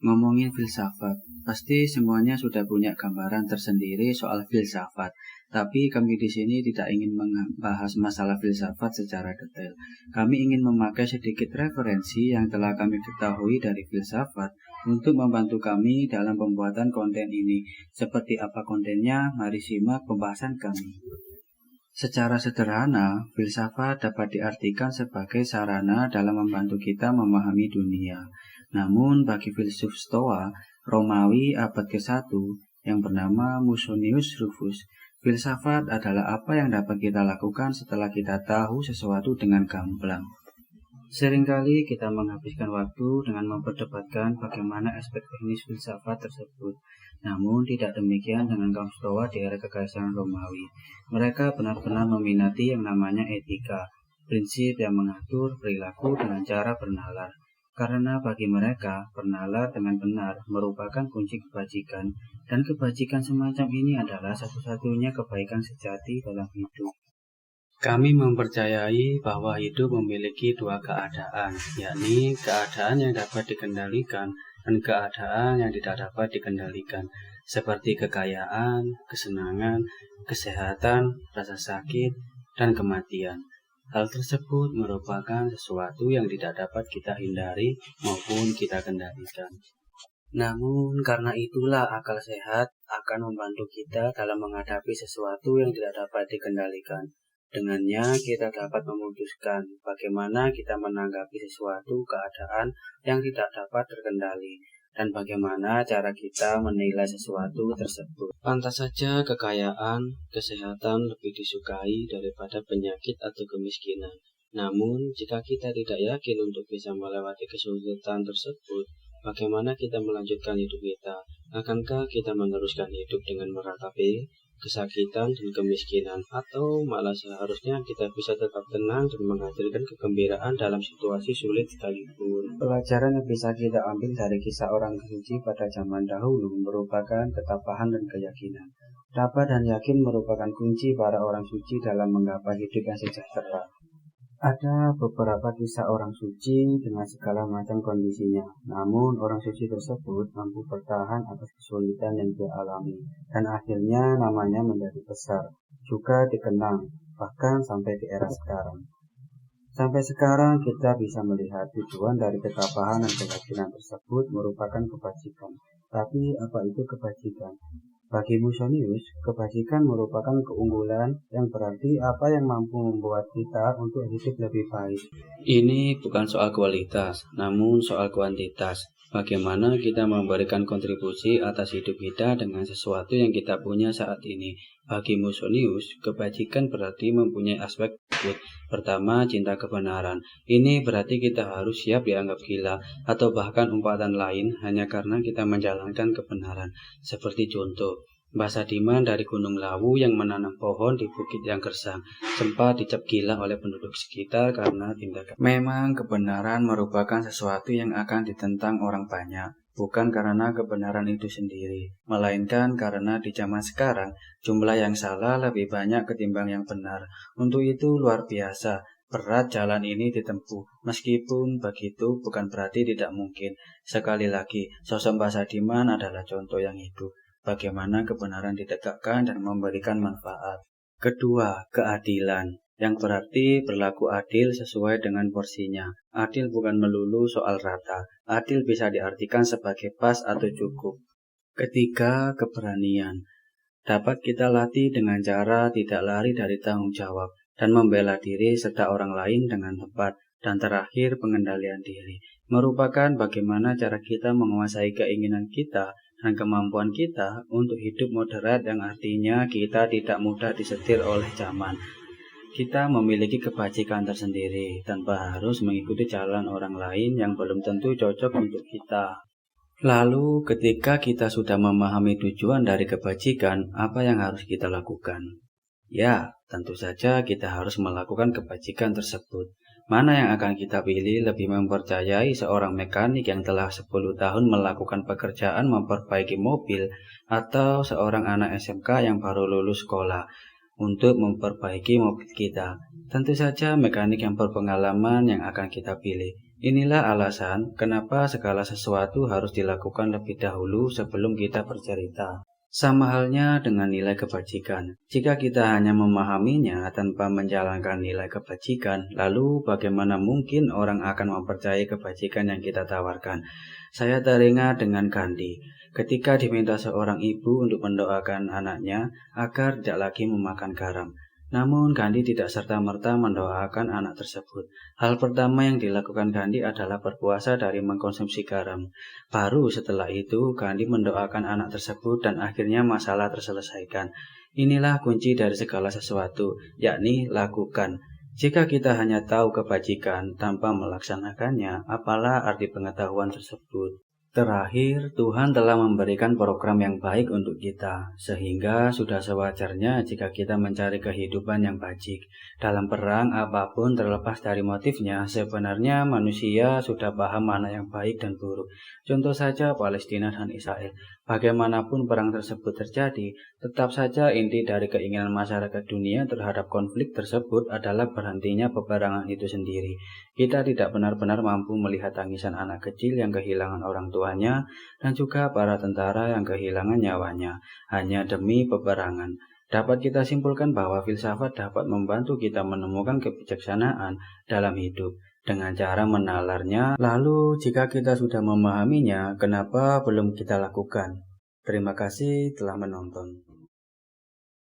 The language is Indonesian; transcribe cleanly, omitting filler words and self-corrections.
Ngomongin filsafat, pasti semuanya sudah punya gambaran tersendiri soal filsafat. Tapi kami di sini tidak ingin membahas masalah filsafat secara detail. Kami ingin memakai sedikit referensi yang telah kami ketahui dari filsafat untuk membantu kami dalam pembuatan konten ini. Seperti apa kontennya? Mari simak pembahasan kami. Secara sederhana, filsafat dapat diartikan sebagai sarana dalam membantu kita memahami dunia. Namun bagi filsuf Stoa Romawi abad ke-1 yang bernama Musonius Rufus, filsafat adalah apa yang dapat kita lakukan setelah kita tahu sesuatu dengan gamblang. Seringkali kita menghabiskan waktu dengan memperdebatkan bagaimana aspek teknis filsafat tersebut. Namun tidak demikian dengan kaum Stoa di era kekaisaran Romawi. Mereka benar-benar meminati yang namanya etika, prinsip yang mengatur perilaku dengan cara bernalar. Karena bagi mereka, bernalar dengan benar merupakan kunci kebajikan, dan kebajikan semacam ini adalah satu-satunya kebaikan sejati dalam hidup. Kami mempercayai bahwa hidup memiliki dua keadaan, yakni keadaan yang dapat dikendalikan dan keadaan yang tidak dapat dikendalikan, seperti kekayaan, kesenangan, kesehatan, rasa sakit, dan kematian. Hal tersebut merupakan sesuatu yang tidak dapat kita hindari maupun kita kendalikan. Namun karena itulah akal sehat akan membantu kita dalam menghadapi sesuatu yang tidak dapat dikendalikan. Dengannya kita dapat memutuskan bagaimana kita menanggapi sesuatu keadaan yang tidak dapat terkendali dan bagaimana cara kita menilai sesuatu tersebut. Pantas saja kekayaan, kesehatan lebih disukai daripada penyakit atau kemiskinan. Namun jika kita tidak yakin untuk bisa melewati kesulitan tersebut, bagaimana kita melanjutkan hidup kita? Akankah kita meneruskan hidup dengan meratapi kesakitan dan kemiskinan, atau malah seharusnya kita bisa tetap tenang dan menghadirkan kegembiraan dalam situasi sulit sekalipun? Pelajaran yang bisa kita ambil dari kisah orang suci pada zaman dahulu merupakan ketabahan dan keyakinan. Tabah dan yakin merupakan kunci para orang suci dalam menggapai hidup yang sejahtera. Ada beberapa kisah orang suci dengan segala macam kondisinya, namun orang suci tersebut mampu bertahan atas kesulitan yang dia alami, dan akhirnya namanya menjadi besar, juga dikenang, bahkan sampai di era sekarang. Sampai sekarang kita bisa melihat tujuan dari ketabahan dan keyakinan tersebut merupakan kebajikan. Tapi apa itu kebajikan? Bagi Musonius, kebajikan merupakan keunggulan yang berarti apa yang mampu membuat kita untuk hidup lebih baik. Ini bukan soal kualitas, namun soal kuantitas. Bagaimana kita memberikan kontribusi atas hidup kita dengan sesuatu yang kita punya saat ini. Bagi Musonius, kebajikan berarti mempunyai aspek berikut. Pertama, cinta kebenaran. Ini berarti kita harus siap dianggap gila atau bahkan umpatan lain hanya karena kita menjalankan kebenaran. Seperti contoh, Mbah Sadiman dari Gunung Lawu yang menanam pohon di bukit yang gersang sempat dicap gila oleh penduduk sekitar karena tindakan. Memang kebenaran merupakan sesuatu yang akan ditentang orang banyak, bukan karena kebenaran itu sendiri, melainkan karena di zaman sekarang jumlah yang salah lebih banyak ketimbang yang benar. Untuk itu luar biasa berat jalan ini ditempuh. Meskipun begitu bukan berarti tidak mungkin. Sekali lagi, sosok Mbah Sadiman adalah contoh yang hidup bagaimana kebenaran ditegakkan dan memberikan manfaat. Kedua, keadilan, yang berarti berlaku adil sesuai dengan porsinya. Adil bukan melulu soal rata. Adil bisa diartikan sebagai pas atau cukup. Ketiga, keberanian. Dapat kita latih dengan cara tidak lari dari tanggung jawab dan membela diri serta orang lain dengan tepat. Dan terakhir, pengendalian diri. Merupakan bagaimana cara kita menguasai keinginan kita dan kemampuan kita untuk hidup moderat, yang artinya kita tidak mudah disetir oleh zaman. Kita memiliki kebajikan tersendiri tanpa harus mengikuti jalan orang lain yang belum tentu cocok untuk kita. Lalu ketika kita sudah memahami tujuan dari kebajikan, apa yang harus kita lakukan? Ya, tentu saja kita harus melakukan kebajikan tersebut. Mana yang akan kita pilih, lebih mempercayai seorang mekanik yang telah 10 tahun melakukan pekerjaan memperbaiki mobil, atau seorang anak SMK yang baru lulus sekolah untuk memperbaiki mobil kita? Tentu saja mekanik yang berpengalaman yang akan kita pilih. Inilah alasan kenapa segala sesuatu harus dilakukan lebih dahulu sebelum kita bercerita. Sama halnya dengan nilai kebajikan. Jika kita hanya memahaminya tanpa menjalankan nilai kebajikan, lalu bagaimana mungkin orang akan mempercayai kebajikan yang kita tawarkan? Saya teringat dengan Gandhi. Ketika diminta seorang ibu untuk mendoakan anaknya agar tidak lagi memakan garam. Namun Gandhi tidak serta-merta mendoakan anak tersebut. Hal pertama yang dilakukan Gandhi adalah berpuasa dari mengkonsumsi garam. Baru setelah itu Gandhi mendoakan anak tersebut dan akhirnya masalah terselesaikan. Inilah kunci dari segala sesuatu, yakni lakukan. Jika kita hanya tahu kebajikan tanpa melaksanakannya, apalah arti pengetahuan tersebut? Terakhir, Tuhan telah memberikan program yang baik untuk kita, sehingga sudah sewajarnya jika kita mencari kehidupan yang bajik. Dalam perang apapun terlepas dari motifnya, sebenarnya manusia sudah paham mana yang baik dan buruk. Contoh saja Palestina dan Israel. Bagaimanapun perang tersebut terjadi, tetap saja inti dari keinginan masyarakat dunia terhadap konflik tersebut adalah berhentinya peperangan itu sendiri. Kita tidak benar-benar mampu melihat tangisan anak kecil yang kehilangan orang tuanya dan juga para tentara yang kehilangan nyawanya hanya demi peperangan. Dapat kita simpulkan bahwa filsafat dapat membantu kita menemukan kebijaksanaan dalam hidup dengan cara menalarnya. Lalu jika kita sudah memahaminya, kenapa belum kita lakukan? Terima kasih telah menonton.